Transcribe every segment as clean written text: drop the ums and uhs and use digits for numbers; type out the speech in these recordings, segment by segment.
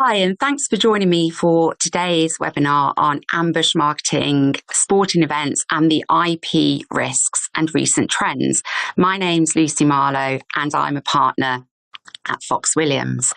Hi, and thanks for joining me for today's webinar on ambush marketing, sporting events, and the IP risks and recent trends. My name's Lucy Marlowe, and I'm a partner at Fox Williams.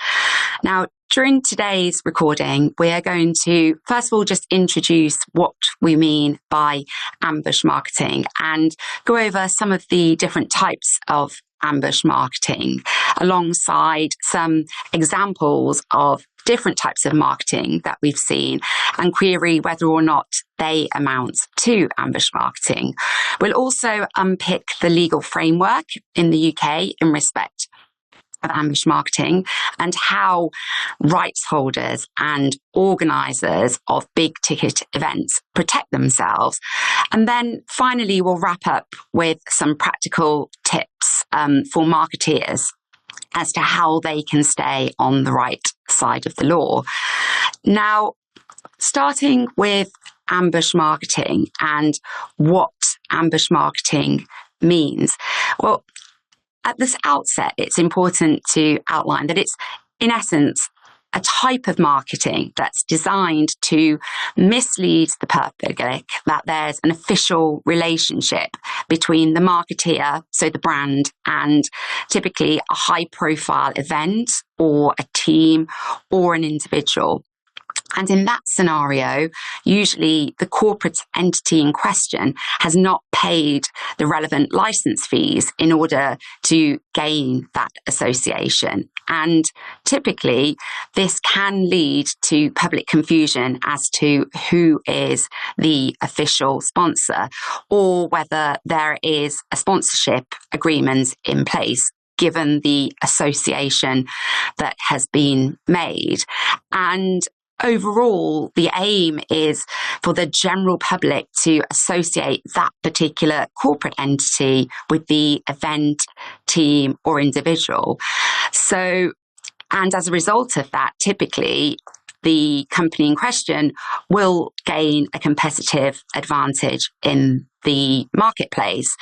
Now, during today's recording, we are going to, first of all, just introduce what we mean by ambush marketing and go over some of the different types of ambush marketing, alongside some examples of different types of marketing that we've seen and query whether or not they amount to ambush marketing. We'll also unpick the legal framework in the UK in respect of ambush marketing and how rights holders and organisers of big ticket events protect themselves. And then finally, we'll wrap up with some practical tips for marketeers as to how they can stay on the right side of the law. Now, starting with ambush marketing and what ambush marketing means. Well, at this outset, it's important to outline that it's, in essence, a type of marketing that's designed to mislead the public that there's an official relationship between the marketeer, so the brand, and typically a high-profile event or a team or an individual. And in that scenario, usually the corporate entity in question has not paid the relevant license fees in order to gain that association. And typically, this can lead to public confusion as to who is the official sponsor or whether there is a sponsorship agreement in place, given the association that has been made. And overall, the aim is for the general public to associate that particular corporate entity with the event, team, or individual. So, and as a result of that, typically, the company in question will gain a competitive advantage in the marketplace.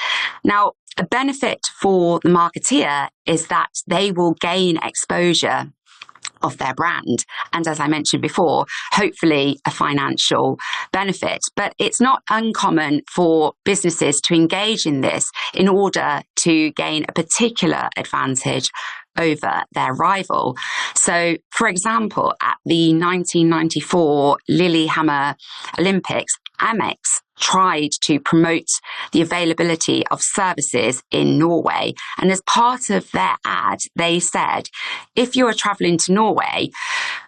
Now, a benefit for the marketeer is that they will gain exposure of their brand. And as I mentioned before, hopefully a financial benefit. But it's not uncommon for businesses to engage in this in order to gain a particular advantage over their rival. So, for example, at the 1994 Lillehammer Olympics, Amex tried to promote the availability of services in Norway. And as part of their ad, they said, if you're traveling to Norway,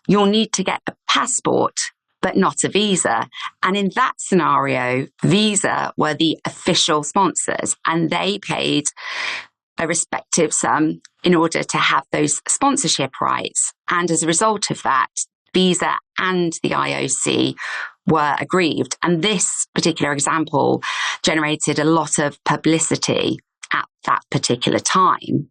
you'll need to get a passport, but not a visa. And in that scenario, Visa were the official sponsors, and they paid a respective sum in order to have those sponsorship rights. And as a result of that, Visa and the IOC were aggrieved. And this particular example generated a lot of publicity at that particular time.